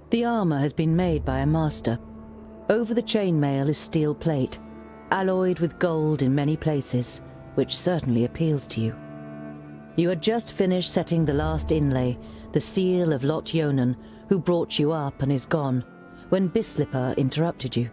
The armor has been made by a master. Over the chainmail is steel plate, alloyed with gold in many places, which certainly appeals to you. You had just finished setting the last inlay, the seal of Lot Yonan, who brought you up and is gone, when Bislipper interrupted you.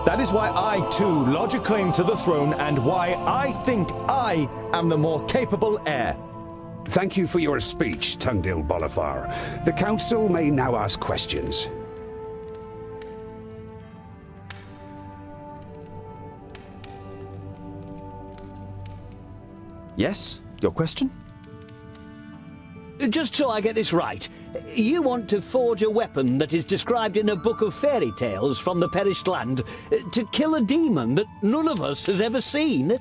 That is why I, too, lodge a claim to the throne and why I think I am the more capable heir. Thank you for your speech, Tungdil Bolafar. The Council may now ask questions. Yes? Your question? Just so I get this right, you want to forge a weapon that is described in a book of fairy tales from the perished land to kill a demon that none of us has ever seen?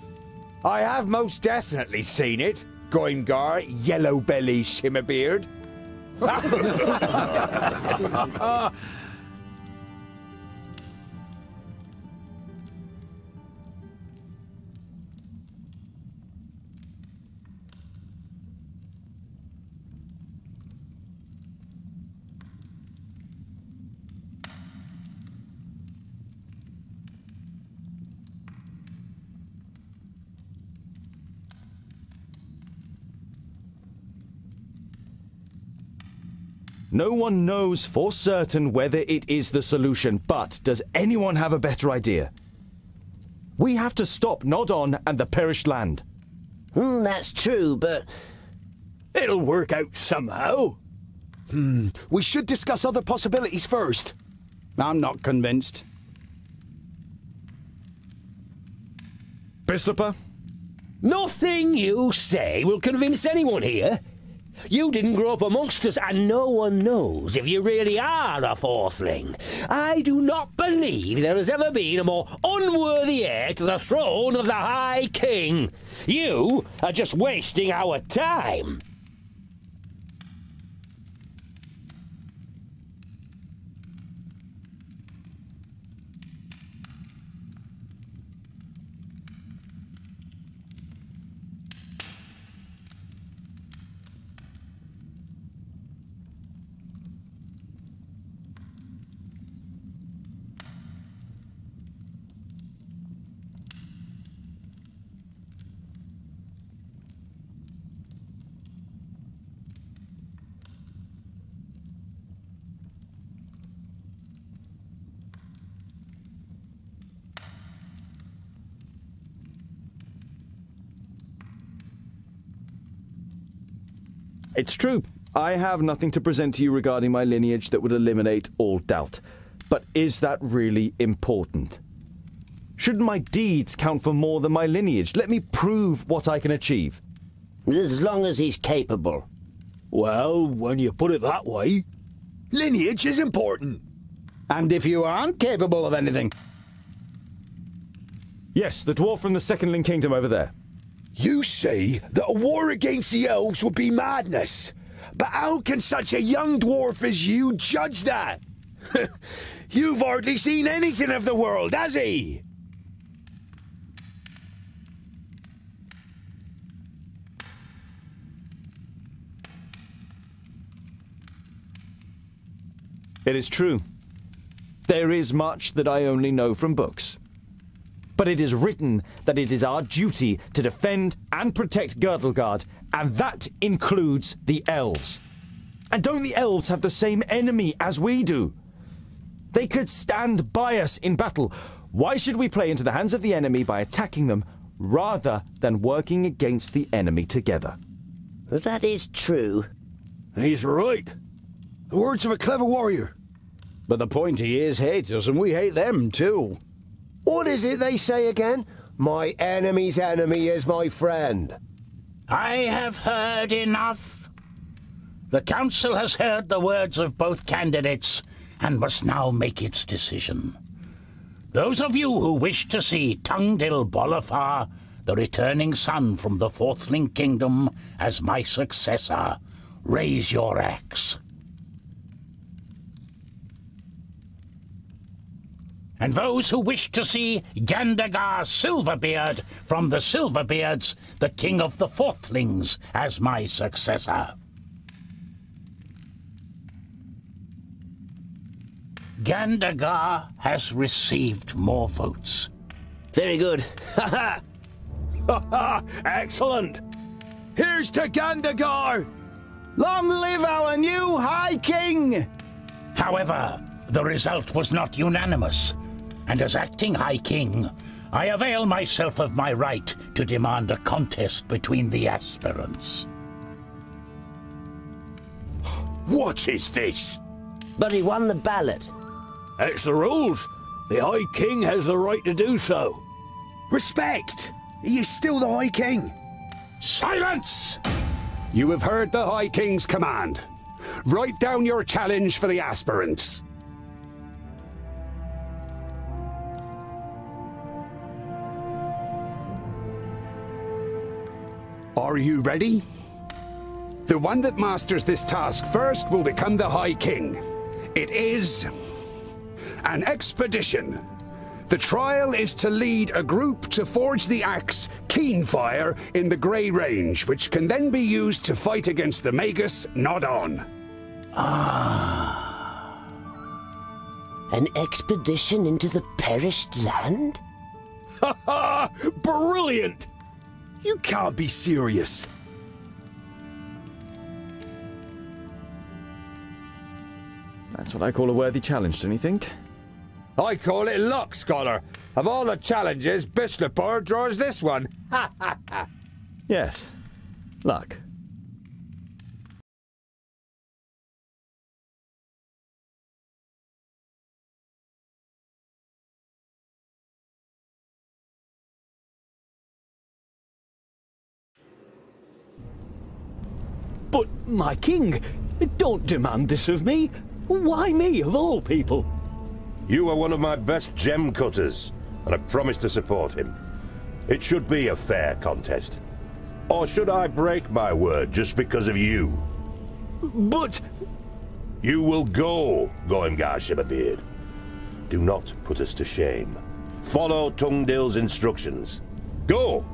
I have most definitely seen it, Goimgar, Yellow Belly Shimmerbeard. No one knows for certain whether it is the solution, but does anyone have a better idea? We have to stop Nodon and the perished land. That's true, but it'll work out somehow. We should discuss other possibilities first. I'm not convinced. Bislipper? Nothing you say will convince anyone here. You didn't grow up amongst us, and no one knows if you really are a fourthling. I do not believe there has ever been a more unworthy heir to the throne of the High King. You are just wasting our time. It's true. I have nothing to present to you regarding my lineage that would eliminate all doubt. But is that really important? Shouldn't my deeds count for more than my lineage? Let me prove what I can achieve. As long as he's capable. Well, when you put it that way. Lineage is important. And if you aren't capable of anything? Yes, the dwarf from the Secondling Kingdom over there. You say that a war against the elves would be madness. But how can such a young dwarf as you judge that? You've hardly seen anything of the world, has he? It is true. There is much that I only know from books. But it is written that it is our duty to defend and protect Girdlegard, and that includes the elves. And don't the elves have the same enemy as we do? They could stand by us in battle. Why should we play into the hands of the enemy by attacking them, rather than working against the enemy together? That is true. He's right. The words of a clever warrior. But the pointy ears hate us, and we hate them too. What is it they say again? My enemy's enemy is my friend. I have heard enough. The Council has heard the words of both candidates and must now make its decision. Those of you who wish to see Tungdil Bolafar, the returning son from the Fourthling Kingdom, as my successor, raise your axe. And those who wish to see Gandagar Silverbeard from the Silverbeards, the king of the Fourthlings, as my successor. Gandagar has received more votes. Very good. Ha ha! Excellent! Here's to Gandagar! Long live our new High King! However, the result was not unanimous, and as acting High King, I avail myself of my right to demand a contest between the aspirants. What is this? But he won the ballot. It's the rules. The High King has the right to do so. Respect! He is still the High King. Silence! You have heard the High King's command. Write down your challenge for the aspirants. Are you ready? The one that masters this task first will become the High King. It is an expedition. The trial is to lead a group to forge the axe Keenfire in the Grey Range, which can then be used to fight against the Magus Nod-On. An expedition into the perished land? Ha ha! Brilliant! You can't be serious. That's what I call a worthy challenge, don't you think? I call it luck, Scholar. Of all the challenges, Bislapur draws this one. Ha ha ha! Yes. Luck. But, my king, don't demand this of me. Why me, of all people? You are one of my best gem cutters, and I promise to support him. It should be a fair contest. Or should I break my word just because of you? But... You will go, Goimgar Shimmerbeard. Do not put us to shame. Follow Tungdil's instructions. Go!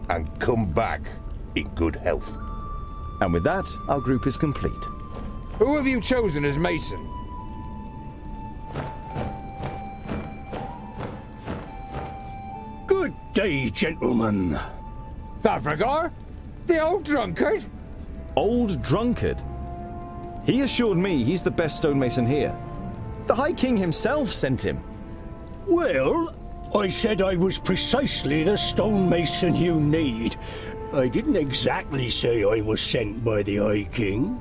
And come back in good health. And with that, our group is complete. Who have you chosen as Mason? Good day, gentlemen. Bavragar? The old drunkard? Old drunkard? He assured me he's the best stonemason here. The High King himself sent him. Well, I said I was precisely the stonemason you need. I didn't exactly say I was sent by the High King.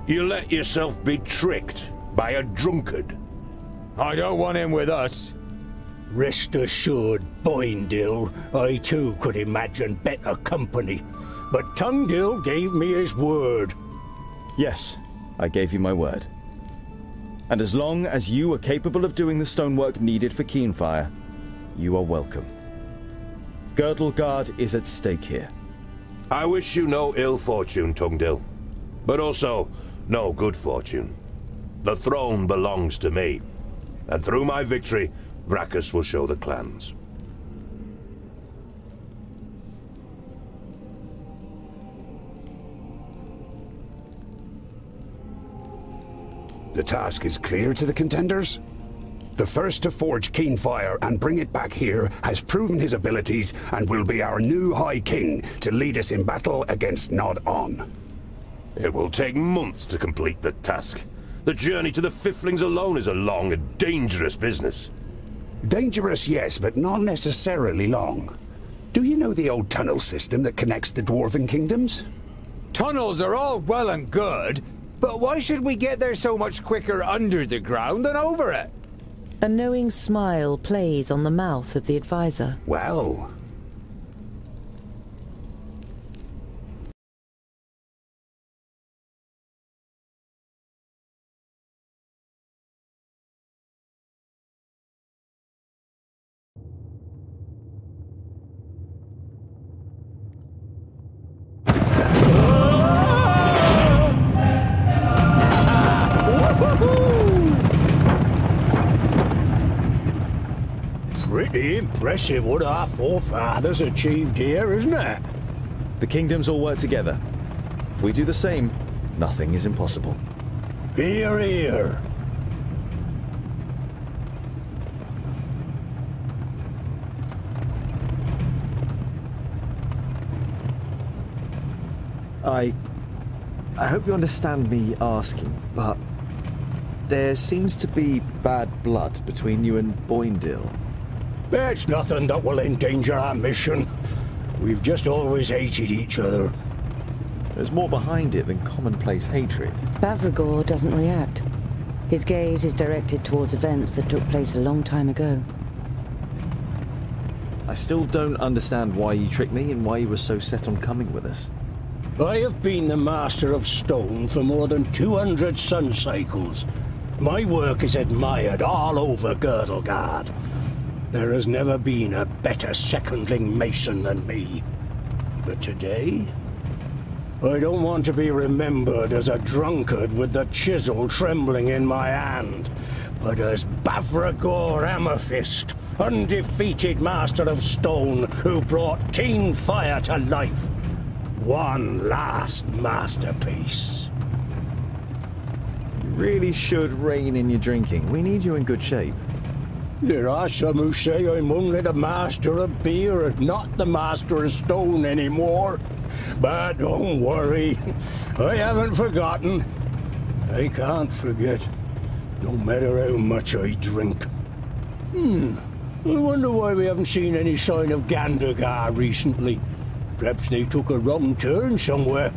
You let yourself be tricked by a drunkard. I don't want him with us. Rest assured, Boindil, I too could imagine better company. But Tungdil gave me his word. Yes, I gave you my word. And as long as you are capable of doing the stonework needed for Keenfire, you are welcome. Girdleguard is at stake here. I wish you no ill fortune, Tungdil, but also no good fortune. The throne belongs to me, and through my victory, Vracus will show the clans. The task is clear to the contenders? The first to forge Keenfire and bring it back here has proven his abilities and will be our new High King to lead us in battle against Nod-On. It will take months to complete the task. The journey to the Fiflings alone is a long and dangerous business. Dangerous, yes, but not necessarily long. Do you know the old tunnel system that connects the Dwarven kingdoms? Tunnels are all well and good, but why should we get there so much quicker under the ground than over it? A knowing smile plays on the mouth of the advisor. Well, Pretty impressive what our forefathers achieved here, isn't it? The kingdoms all work together. If we do the same, nothing is impossible. Hear, hear. I hope you understand me asking, but there seems to be bad blood between you and Boindil. It's nothing that will endanger our mission. We've just always hated each other. There's more behind it than commonplace hatred. Bavragor doesn't react. His gaze is directed towards events that took place a long time ago. I still don't understand why you tricked me and why you were so set on coming with us. I have been the Master of Stone for more than 200 sun cycles. My work is admired all over Girdlegard. There has never been a better secondling mason than me. But today, I don't want to be remembered as a drunkard with the chisel trembling in my hand, but as Bavragor Amethyst, undefeated Master of Stone who brought keen fire to life. One last masterpiece. You really should rein in your drinking. We need you in good shape. There are some who say I'm only the Master of Beer and not the Master of Stone anymore. But don't worry, I haven't forgotten. I can't forget, no matter how much I drink. I wonder why we haven't seen any sign of Gandagar recently. Perhaps they took a wrong turn somewhere.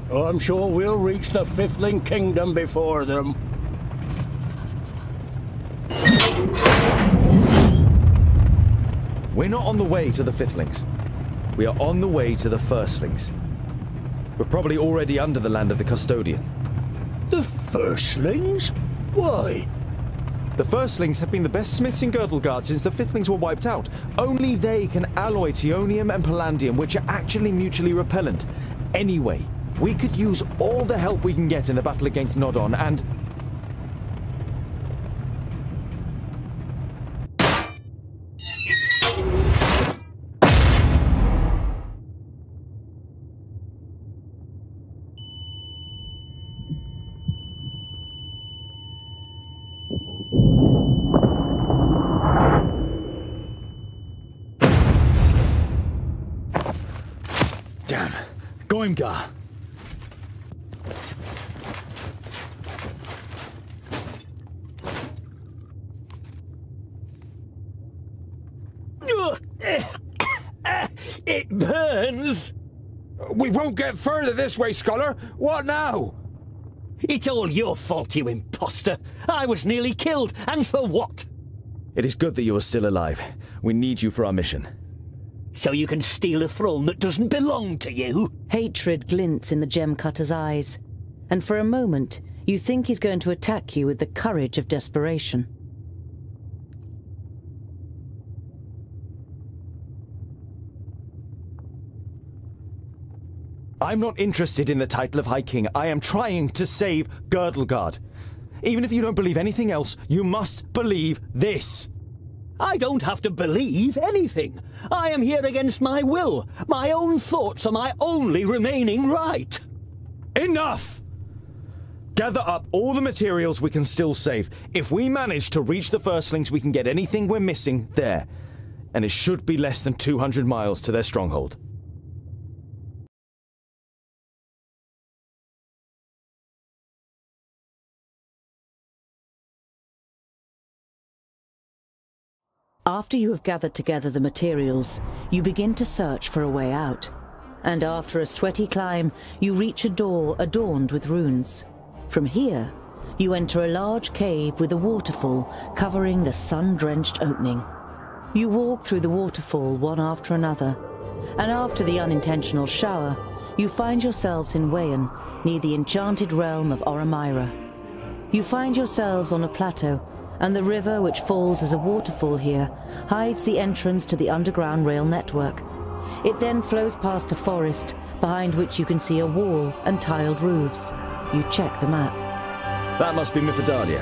I'm sure we'll reach the Fifthling Kingdom before them. We're not on the way to the Fifthlings. We are on the way to the Firstlings. We're probably already under the land of the Custodian. The Firstlings? Why? The Firstlings have been the best smiths in Girdlegard since the Fifthlings were wiped out. Only they can alloy Tionium and Palladium, which are actually mutually repellent. Anyway, we could use all the help we can get in the battle against Nodon, and... Damn. Goimgar! It burns! We won't get further this way, Scholar. What now? It's all your fault, you imposter. I was nearly killed, and for what? It is good that you are still alive. We need you for our mission. So you can steal a throne that doesn't belong to you? Hatred glints in the gem cutter's eyes, and for a moment you think he's going to attack you with the courage of desperation. I'm not interested in the title of High King. I am trying to save Girdlegard. Even if you don't believe anything else, you must believe this. I don't have to believe anything. I am here against my will. My own thoughts are my only remaining right. Enough! Gather up all the materials we can still save. If we manage to reach the Firstlings, we can get anything we're missing there. And it should be less than 200 miles to their stronghold. After you have gathered together the materials, you begin to search for a way out. And after a sweaty climb, you reach a door adorned with runes. From here, you enter a large cave with a waterfall covering a sun-drenched opening. You walk through the waterfall one after another, and after the unintentional shower, you find yourselves in Wayan, near the enchanted realm of Oramira. You find yourselves on a plateau, and the river, which falls as a waterfall here, hides the entrance to the underground rail network. It then flows past a forest, behind which you can see a wall and tiled roofs. You check the map. That must be Mythodalia.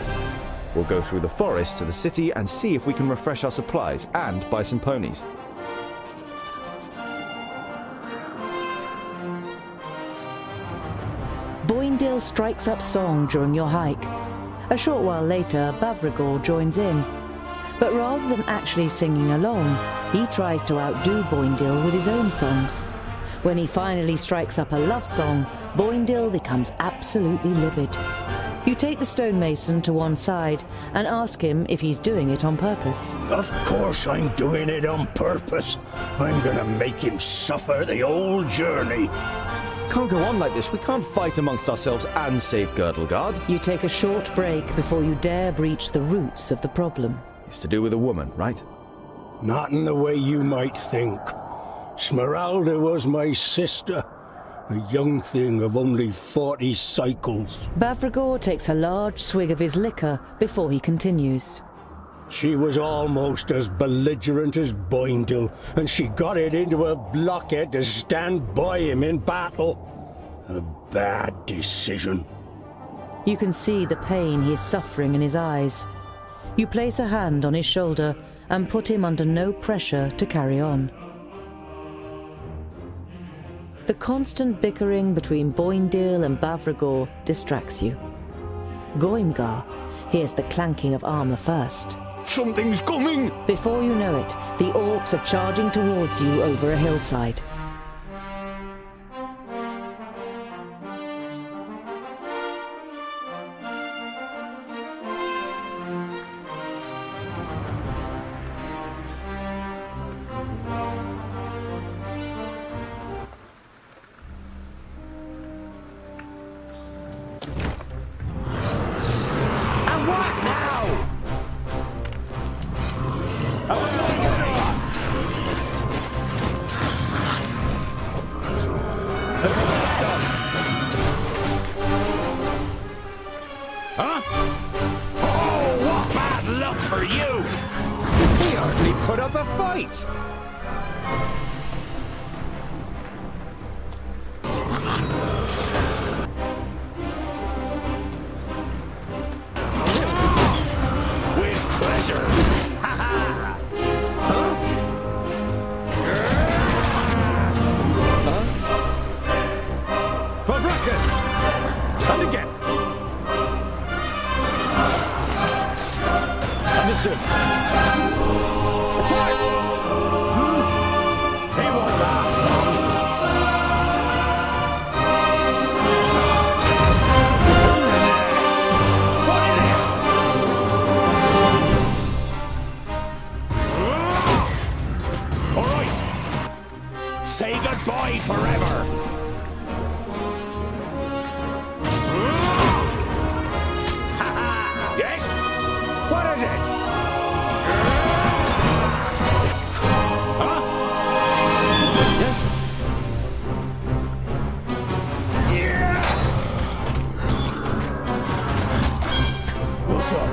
We'll go through the forest to the city and see if we can refresh our supplies and buy some ponies. Boindil strikes up song during your hike. A short while later, Bavragor joins in. But rather than actually singing along, he tries to outdo Boindil with his own songs. When he finally strikes up a love song, Boindil becomes absolutely livid. You take the stonemason to one side and ask him if he's doing it on purpose. Of course I'm doing it on purpose. I'm gonna make him suffer the old journey. Can't go on like this. We can't fight amongst ourselves and save Girdlegard. You take a short break before you dare breach the roots of the problem. It's to do with a woman, right? Not in the way you might think. Smeralda was my sister, a young thing of only 40 cycles. Bavragor takes a large swig of his liquor before he continues. She was almost as belligerent as Boindil, and she got it into a blockhead to stand by him in battle. A bad decision. You can see the pain he is suffering in his eyes. You place a hand on his shoulder and put him under no pressure to carry on. The constant bickering between Boindil and Bavragor distracts you. Goimgar hears the clanking of armor first. Something's coming! Before you know it, the orcs are charging towards you over a hillside. Say goodbye forever! Yes? What is it? Huh? Yes? What's up?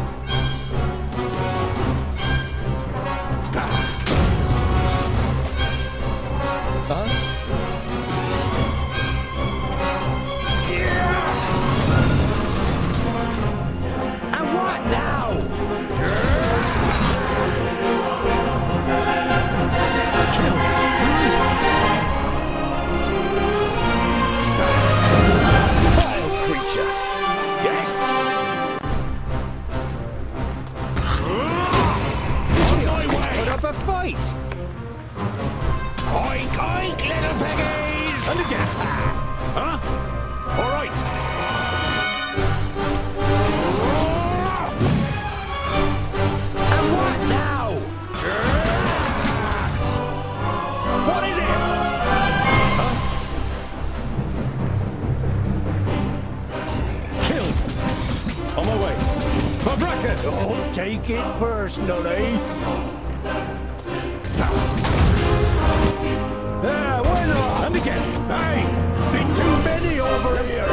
Oink, oink, little piggies! And again! Huh? All right! And what now? What is it? Huh? Killed! On my way! Fabracus! Don't take it personally. Yeah, why not? And again! Hey! Been too many over here!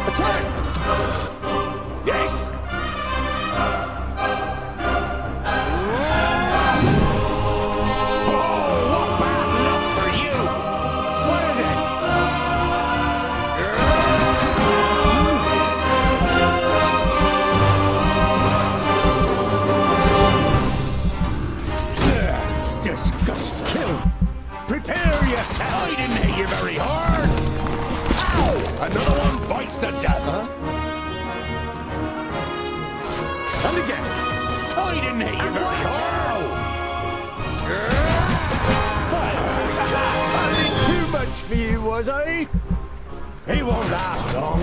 Attack! Yes! Oh, what bad luck for you! What is it? Just kill. Prepare yourself. I didn't hit you very hard. Ow! Another one bites the dust. And again. I didn't hit you very hard. I did too much for you, was I? He won't last long.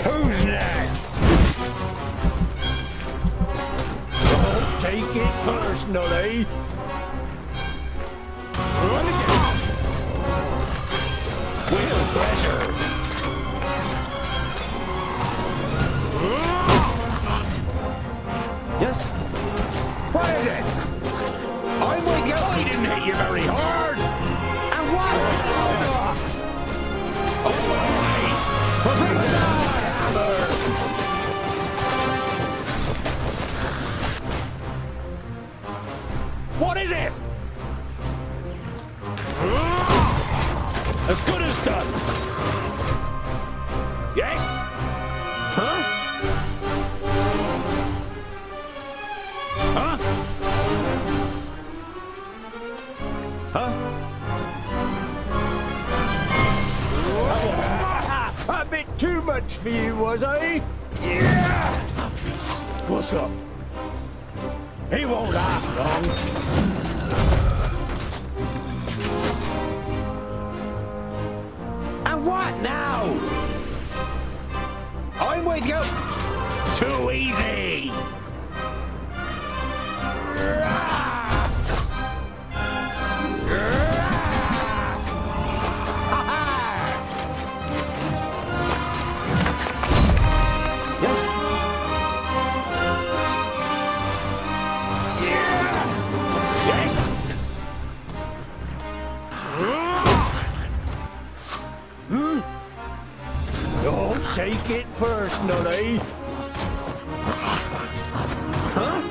Who's next? Don't take it personally. Run again. With pleasure. Yes? What is it? I'm with you. I didn't hit you very hard. And what? Oh my! Hammer! What is it? As good as done. Yes? Huh? Huh? Huh? A bit too much for you, was I? Yeah! What's up? He won't last long. And what now? I'm with you. Too easy. Yes? Yes? Don't take it personally. Huh?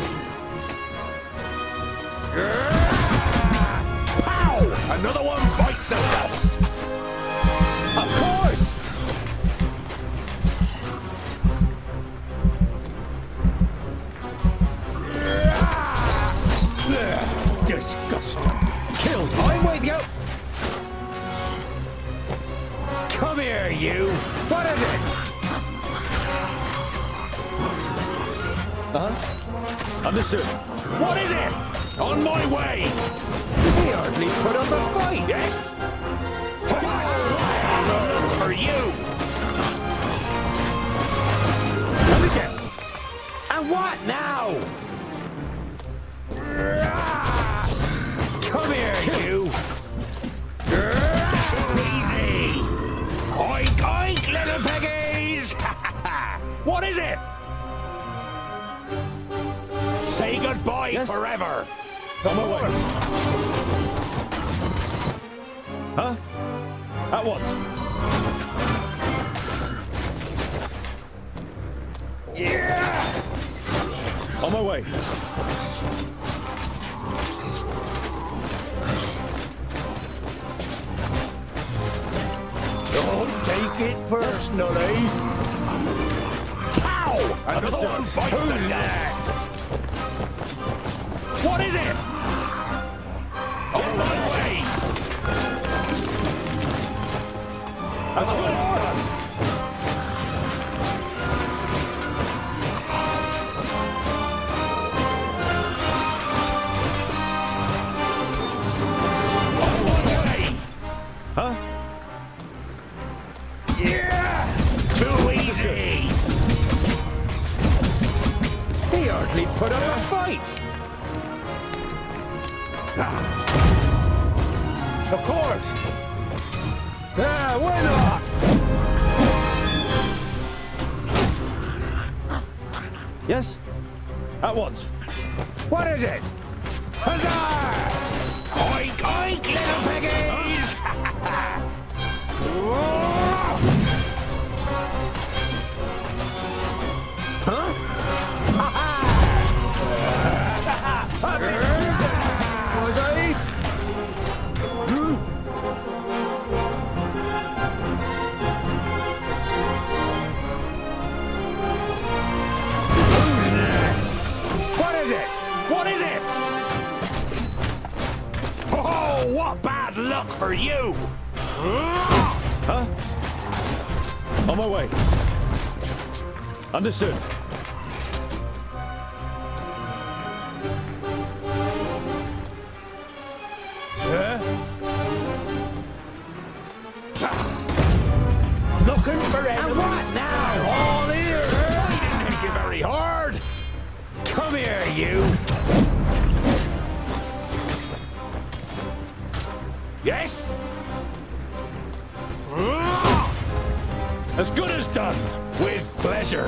Pow! Another one bites the dust. Of course. Disgusting. Killed. I'm with you. Come here, you. What is it? Understood. What is it? On my way. He hardly put up a fight. Yes. For you. And again. And what now? Come here, you. Easy. Oink, oink, little piggies. What is it? Say goodbye forever. On my way. Huh? At once. Yeah. On my way. Don't take it personally. Pow! Another one bites the dust. What is it? On my way. That's good. On my way. Huh? Yeah! Too easy. He hardly put up a fight. Of course. Yeah, why not? Yes? At once. What is it? Huzzah! Oink, oink, little piggies! Oh, bad luck for you! Huh? On my way. Understood. Looking for enemies? And what now? All ears! He didn't hit you very hard! Come here, you! Yes? As good as done. With pleasure.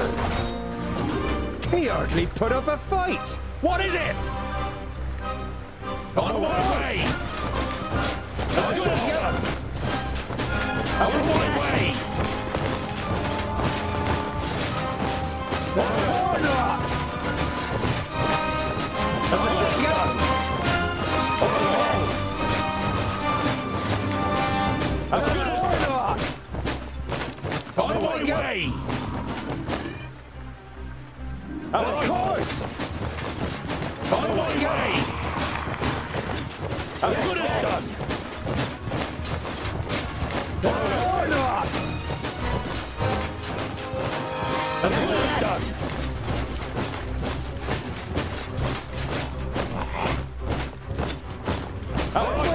He hardly put up a fight. What is it? On my way! As good as done. On my way! Or not! As good as done. As good as not! On my way! Of course! On my way! As good as done! Or not! As good as done! On my way!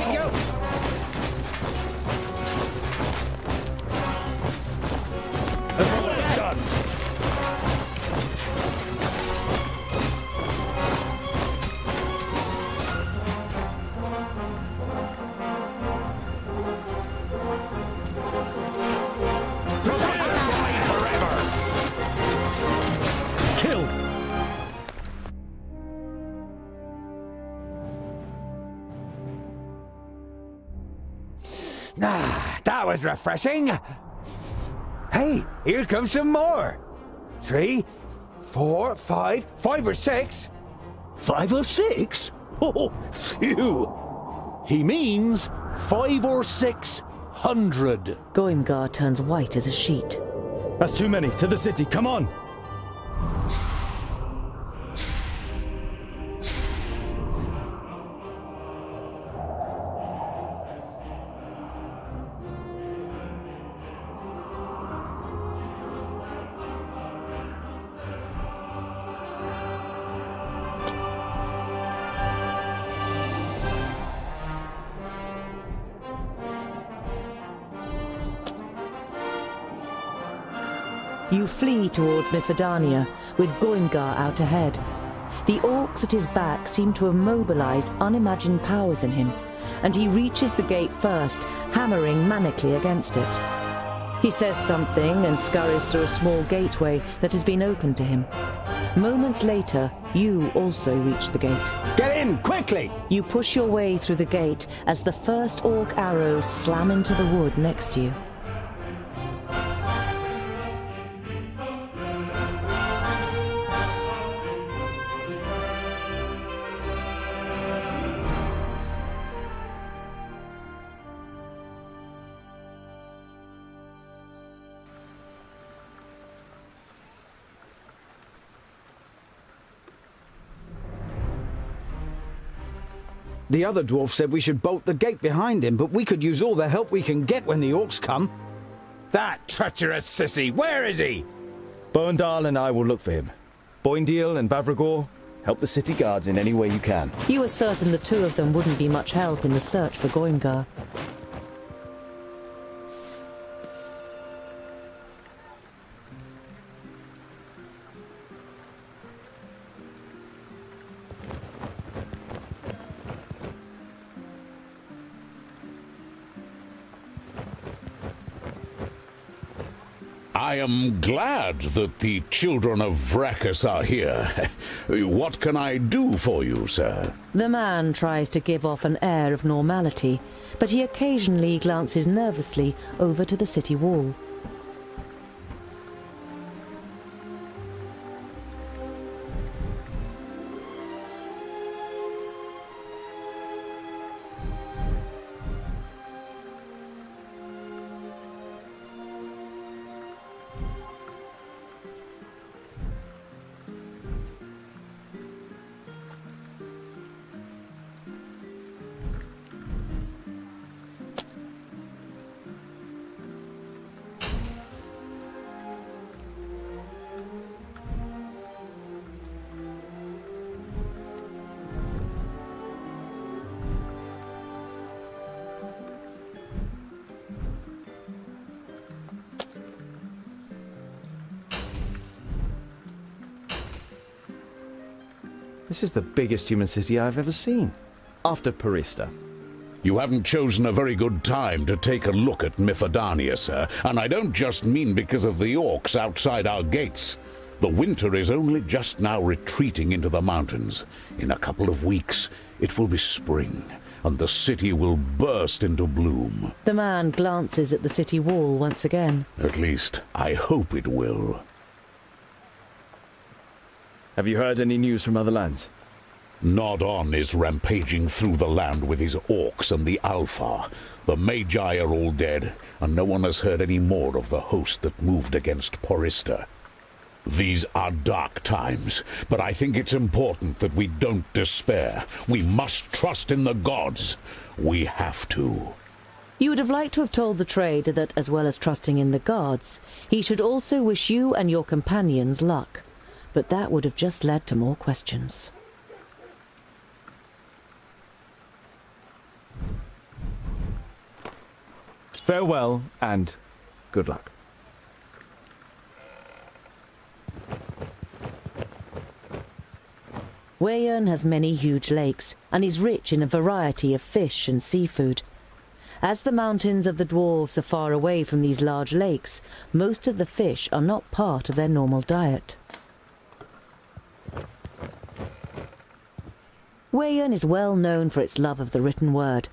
Ah, that was refreshing. Hey, here comes some more. 3, 4, 5, 5 or 6. 5 or 6? Oh, phew. He means 5 or 600. Goimgar turns white as a sheet. That's too many. To the city. Come on. You flee towards Mithridania, with Goimgar out ahead. The orcs at his back seem to have mobilized unimagined powers in him, and he reaches the gate first, hammering manically against it. He says something and scurries through a small gateway that has been opened to him. Moments later, you also reach the gate. Get in, quickly! You push your way through the gate as the first orc arrows slam into the wood next to you. The other dwarf said we should bolt the gate behind him, but we could use all the help we can get when the orcs come. That treacherous sissy, where is he? Boandal and I will look for him. Boindeal and Bavragor, help the city guards in any way you can. You were certain the two of them wouldn't be much help in the search for Goimgar. I am glad that the children of Vrachus are here. What can I do for you, sir? The man tries to give off an air of normality, but he occasionally glances nervously over to the city wall. This is the biggest human city I've ever seen. After Parista. You haven't chosen a very good time to take a look at Mithridania, sir, and I don't just mean because of the orcs outside our gates. The winter is only just now retreating into the mountains. In a couple of weeks, it will be spring, and the city will burst into bloom. The man glances at the city wall once again. At least, I hope it will. Have you heard any news from other lands? Nodon is rampaging through the land with his orcs and the Alpha. The Magi are all dead, and no one has heard any more of the host that moved against Porista. These are dark times, but I think it's important that we don't despair. We must trust in the gods. We have to. You would have liked to have told the trader that, as well as trusting in the gods, he should also wish you and your companions luck. But that would have just led to more questions. Farewell, and good luck. Weyern has many huge lakes, and is rich in a variety of fish and seafood. As the mountains of the Dwarves are far away from these large lakes, most of the fish are not part of their normal diet. Weyern is well known for its love of the written word.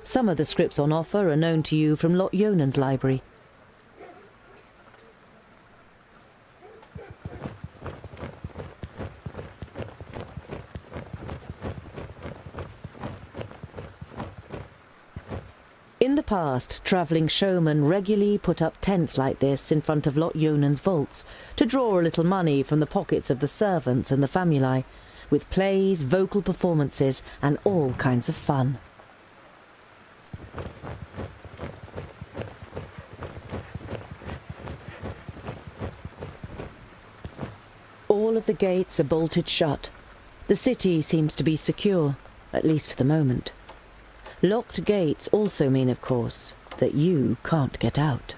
Some of the scripts on offer are known to you from Lot Yonan's library. In the past, travelling showmen regularly put up tents like this in front of Lot Yonan's vaults to draw a little money from the pockets of the servants and the famuli, with plays, vocal performances, and all kinds of fun. All of the gates are bolted shut. The city seems to be secure, at least for the moment. Locked gates also mean, of course, that you can't get out.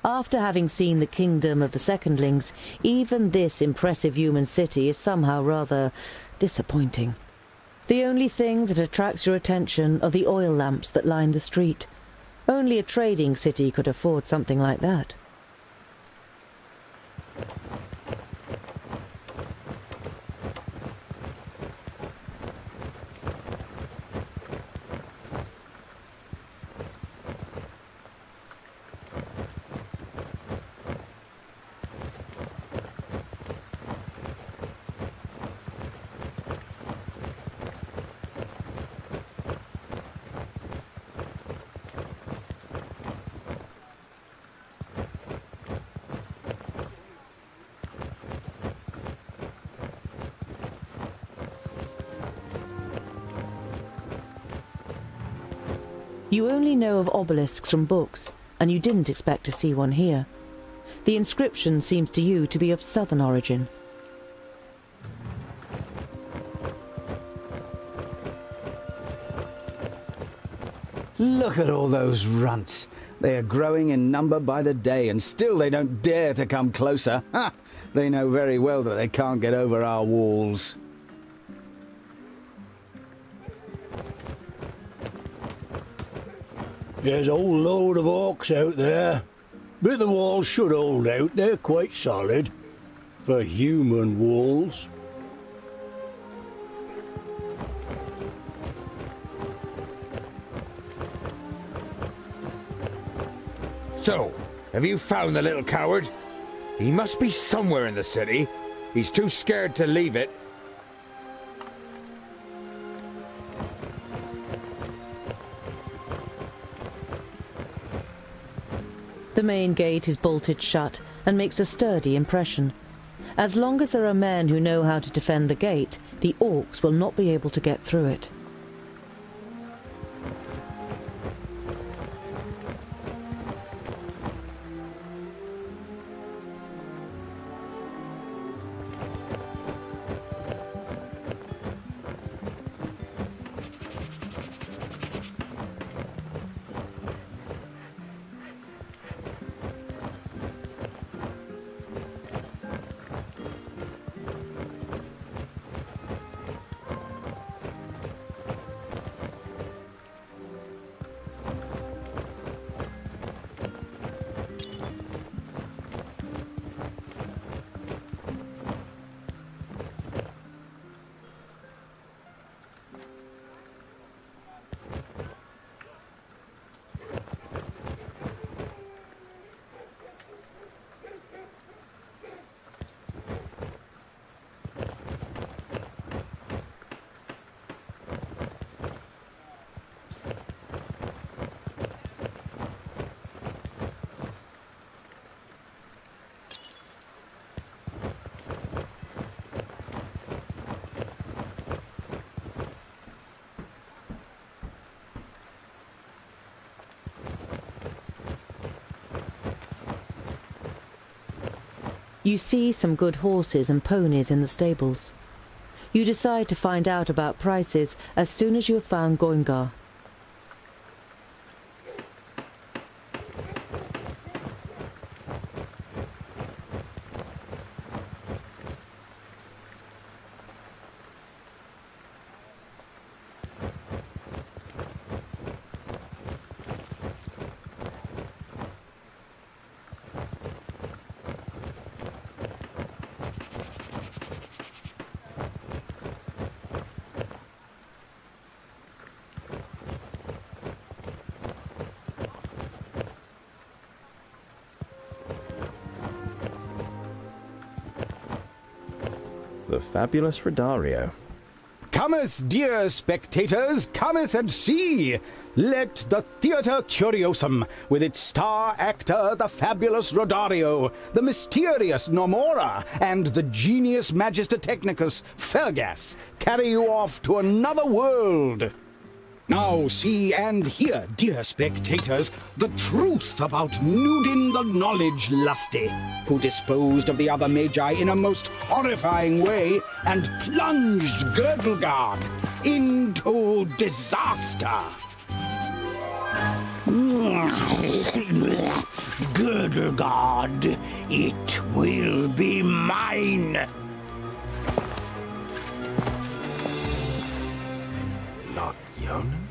After having seen the kingdom of the Secondlings, even this impressive human city is somehow rather disappointing. The only thing that attracts your attention are the oil lamps that line the street. Only a trading city could afford something like that. You only know of obelisks from books, and you didn't expect to see one here. The inscription seems to you to be of southern origin. Look at all those runts. They are growing in number by the day, and still they don't dare to come closer. Ha! They know very well that they can't get over our walls. There's a whole load of orcs out there, but the walls should hold out. They're quite solid for human walls. So, have you found the little coward? He must be somewhere in the city. He's too scared to leave it. The main gate is bolted shut and makes a sturdy impression. As long as there are men who know how to defend the gate, the orcs will not be able to get through it. You see some good horses and ponies in the stables. You decide to find out about prices as soon as you have found Goingar. The fabulous Rodario. Cometh, dear spectators, cometh and see! Let the Theatre Curiosum, with its star actor, the fabulous Rodario, the mysterious Nomora, and the genius Magister Technicus, Fergus, carry you off to another world. Now see and hear, dear spectators, the truth about Nudin the Knowledge Lusty, who disposed of the other Magi in a most horrifying way and plunged Girdlegard into disaster. Girdlegard, it will be mine. Not Yonan?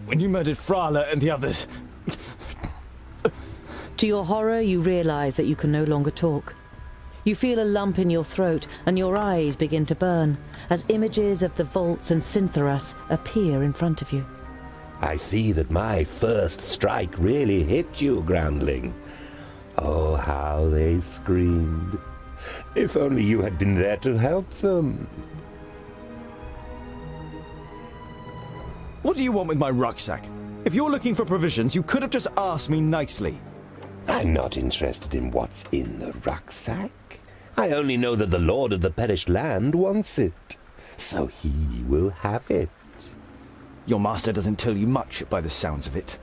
When you murdered Frala and the others... To your horror, you realize that you can no longer talk. You feel a lump in your throat and your eyes begin to burn as images of the vaults and Cintharas appear in front of you. I see that my first strike really hit you, Groundling. Oh, how they screamed. If only you had been there to help them. What do you want with my rucksack? If you're looking for provisions, you could have just asked me nicely. I'm not interested in what's in the rucksack. I only know that the Lord of the Perished Land wants it, so he will have it. Your master doesn't tell you much by the sounds of it.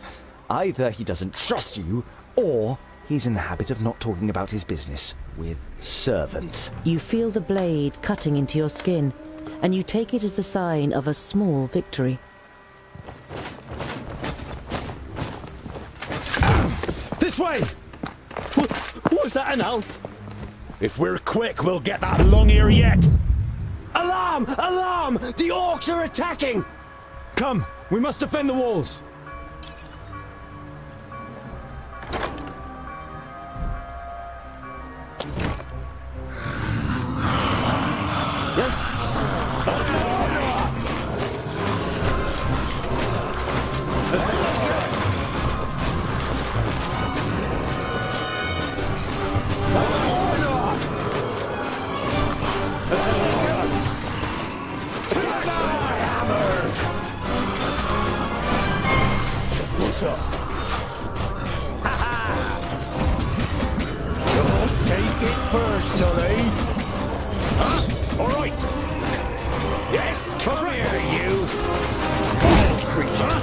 Either he doesn't trust you, or he's in the habit of not talking about his business with servants. You feel the blade cutting into your skin, and you take it as a sign of a small victory. This way! Was that an elf? If we're quick, we'll get that long ear yet. Alarm! Alarm! The orcs are attacking! Come, we must defend the walls. Yes? What's up? Don't take it personally. Huh? All right. Yes, come here, you. Creature.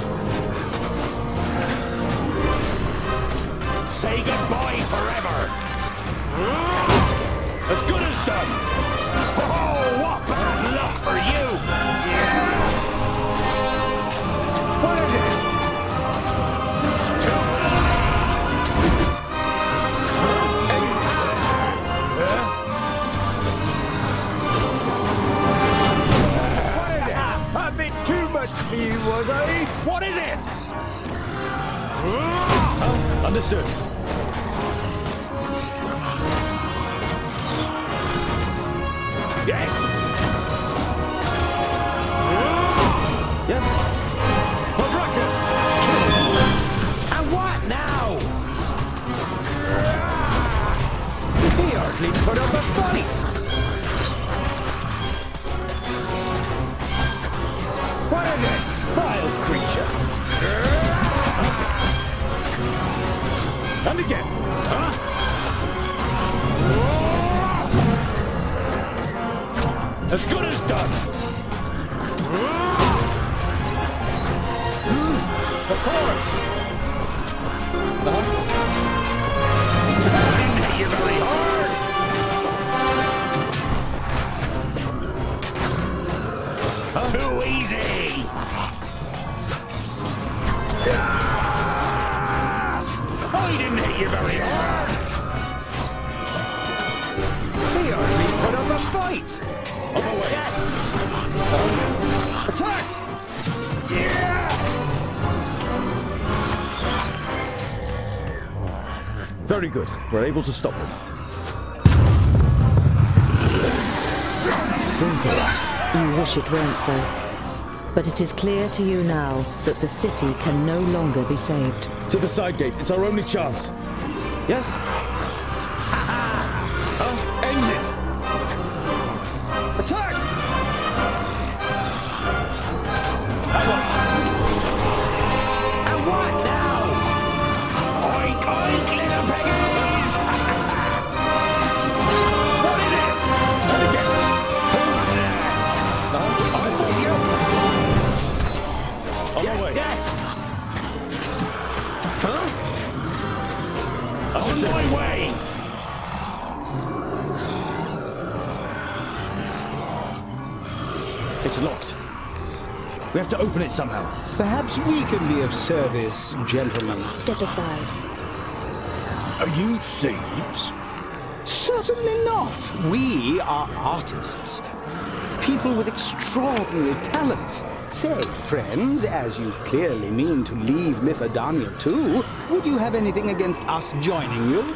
Say goodbye forever. As good as done. Oh, what bad luck for you. What is it? A bit too much for you, was I? What is it? Understood. Yes. Yes? Ruckus. And what now? He hardly put up a fight. What is it? Vile creature. And again. Huh? As good as done. Of course. Didn't hit you very hard. Too easy. I didn't hit you very hard. He hardly put up a fight. On my way. Attack! Yeah! Very good. We're able to stop them. Simple as. You wish it weren't so. But it is clear to you now that the city can no longer be saved. To the side gate. It's our only chance. Yes? End it! Attack! And what now? Oink, oink, little piggies! What is it? And again. Who's next? I see you. On my way. Yes. Huh? On my way. It's locked. We have to open it somehow. Perhaps we can be of service, gentlemen. Step aside. Are you thieves? Certainly not. We are artists. People with extraordinary talents. Say, friends, as you clearly mean to leave Mifadania too, would you have anything against us joining you?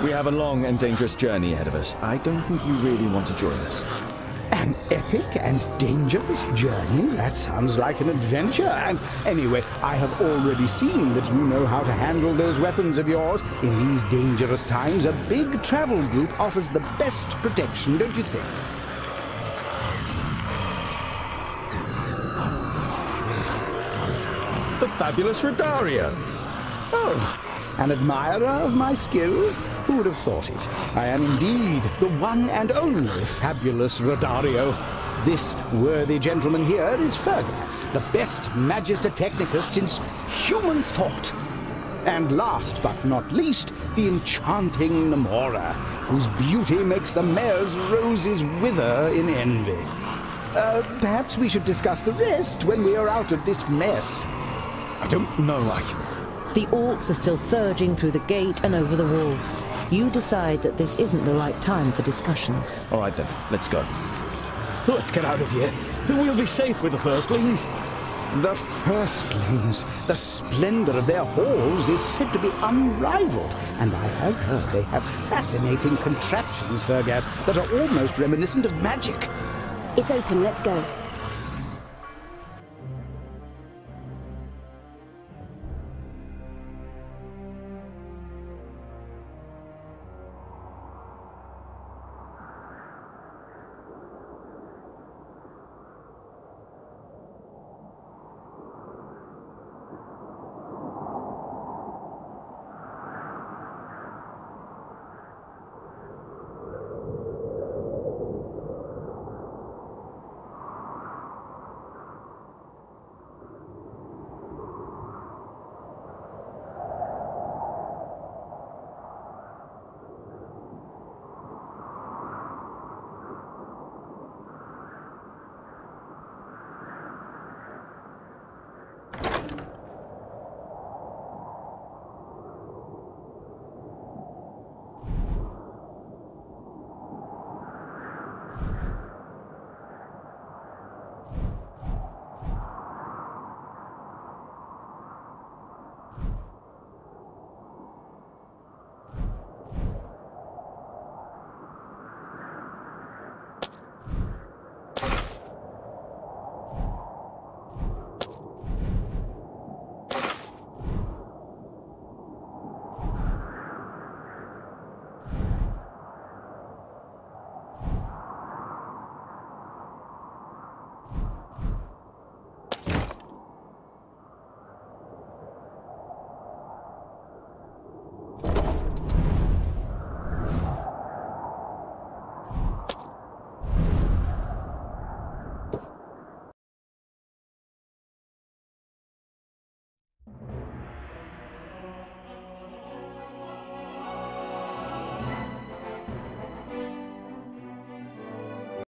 We have a long and dangerous journey ahead of us. I don't think you really want to join us. An epic and dangerous journey? That sounds like an adventure. And anyway, I have already seen that you know how to handle those weapons of yours. In these dangerous times, a big travel group offers the best protection, don't you think? The fabulous Rodario. Oh, an admirer of my skills? Who would have thought it? I am indeed the one and only fabulous Rodario. This worthy gentleman here is Fergus, the best Magister Technicus since human thought. And last but not least, the enchanting Namora, whose beauty makes the mayor's roses wither in envy. Perhaps we should discuss the rest when we are out of this mess. I don't know, The orcs are still surging through the gate and over the wall. You decide that this isn't the right time for discussions. All right then, let's go. Let's get out of here. We'll be safe with the firstlings. The firstlings. The splendor of their halls is said to be unrivaled, and I have heard they have fascinating contraptions, Fergus, that are almost reminiscent of magic. It's open, let's go.